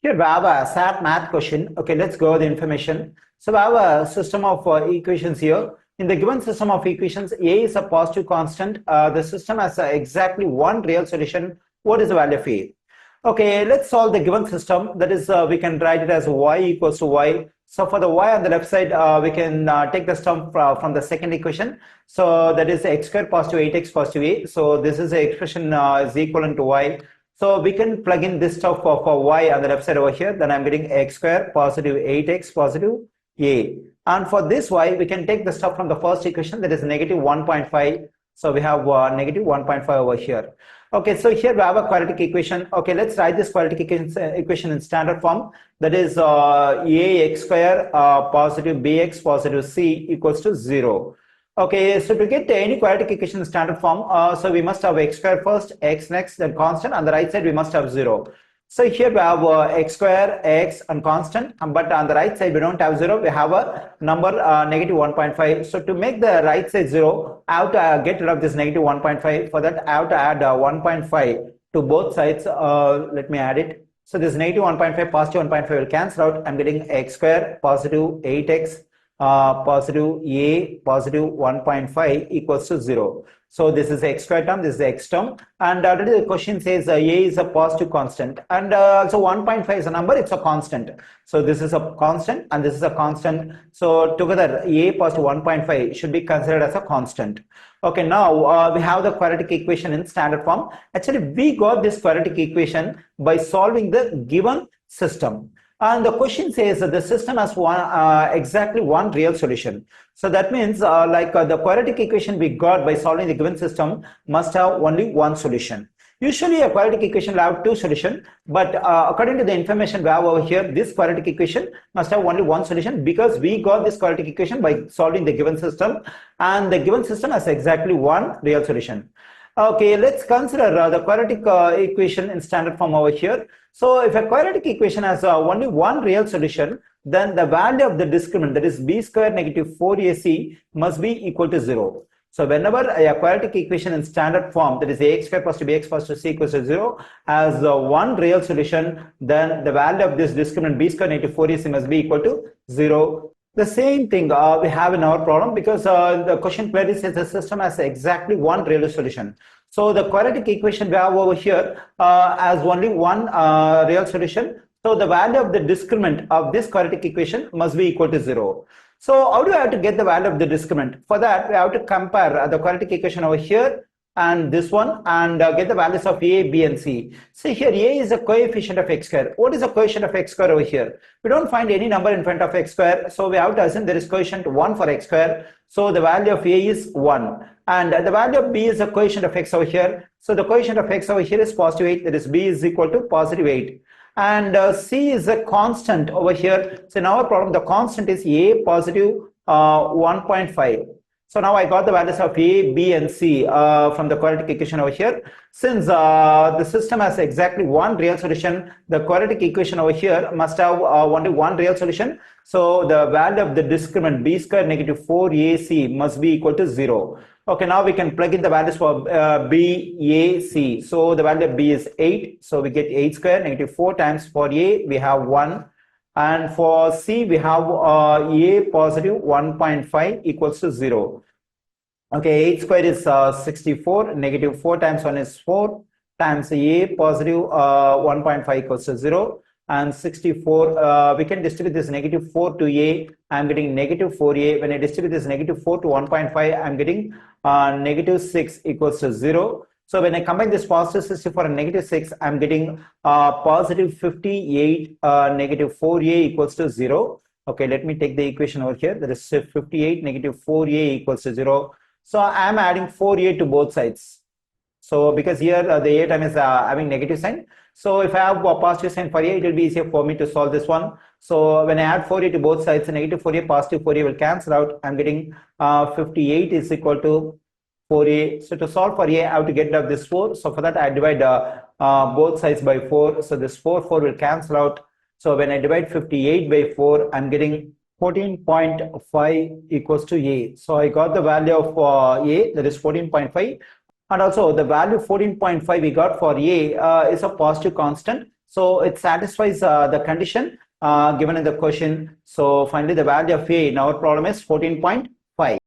Here we have a SAT math question. Okay, let's go the information. So we have a system of equations here. In the given system of equations, A is a positive constant. The system has exactly one real solution. What is the value of A? Okay, let's solve the given system. That is, we can write it as y equals to y. So for the y on the left side, we can take the sum from the second equation. So that is x square positive 8x positive a. So this is the expression is equivalent to y. So we can plug in this stuff for y on the left side over here. Then I'm getting x square positive 8x positive a. And for this y, we can take the stuff from the first equation, that is negative 1.5. So we have negative 1.5 over here. Okay, so here we have a quadratic equation. Okay, let's write this quadratic equation in standard form. That is ax square positive bx positive c equals to 0. Okay, so to get any quadratic equation in standard form, so we must have x square first, x next, then constant. On the right side, we must have 0. So here we have x square, x and constant, but on the right side we don't have 0, we have a number negative 1.5. So to make the right side 0, I have to get rid of this negative 1.5. For that, I have to add 1.5 to both sides. Let me add it. So this negative 1.5, positive 1.5 will cancel out. I'm getting x square positive 8x positive a positive 1.5 equals to 0. So this is the x square term, this is the x term, and already the question says a is a positive constant, and also 1.5 is a number, it's a constant. So this is a constant and this is a constant. So together a positive 1.5 should be considered as a constant. Okay, now we have the quadratic equation in standard form. Actually, we got this quadratic equation by solving the given system. And the question says that the system has exactly one real solution. So that means the quadratic equation we got by solving the given system must have only one solution. Usually a quadratic equation will have two solutions, but according to the information we have over here, this quadratic equation must have only one solution because we got this quadratic equation by solving the given system, and the given system has exactly one real solution. Okay, let's consider the quadratic equation in standard form over here. So if a quadratic equation has only one real solution, then the value of the discriminant, that is b square negative 4ac, must be equal to 0. So whenever a quadratic equation in standard form, that is ax square plus bx plus c equals to 0, has one real solution, then the value of this discriminant b square negative 4ac must be equal to 0. The same thing we have in our problem, because the question clearly says the system has exactly one real solution. So the quadratic equation we have over here has only one real solution. So the value of the discriminant of this quadratic equation must be equal to 0. So how do I have to get the value of the discriminant? For that, we have to compare the quadratic equation over here and this one, and get the values of a, b and c. See here, a is a coefficient of x square. What is the coefficient of x square over here? We don't find any number in front of x square, so we have to assume there is coefficient 1 for x square. So the value of a is 1, and the value of b is a coefficient of x over here. So the coefficient of x over here is positive 8, that is b is equal to positive 8. And c is a constant over here. So in our problem, the constant is a positive 1.5. So now I got the values of a, b and c from the quadratic equation over here. Since the system has exactly one real solution, the quadratic equation over here must have only one real solution. So the value of the discriminant b square negative 4ac must be equal to 0. Okay, now we can plug in the values for b, a, c. So the value of b is 8. So we get 8 square negative 4 times for a, we have 1. And for c, we have a positive 1.5 equals to 0. Okay, 8 square is 64, negative 4 times 1 is 4, times a positive 1.5 equals to 0. And 64, we can distribute this negative 4 to a, I'm getting negative 4a. When I distribute this negative 4 to 1.5, I'm getting negative 6 equals to 0. So when I combine this positive 64 and negative 6, I'm getting positive 58, negative 4a equals to 0. Okay, let me take the equation over here. That is 58 negative 4a equals to 0. So I'm adding 4a to both sides. So because here the a term is having negative sign. So if I have a positive sign for a, it will be easier for me to solve this one. So when I add 4a to both sides, negative 4a, positive 4a will cancel out. I'm getting 58 is equal to 4a. So to solve for a, I have to get rid of this 4. So for that, I divide both sides by 4. So this 4 will cancel out. So when I divide 58 by 4, I'm getting 14.5 equals to a. So I got the value of a, that is 14.5. And also the value 14.5 we got for a is a positive constant. So it satisfies the condition given in the question. So finally, the value of A in our problem is 14.5.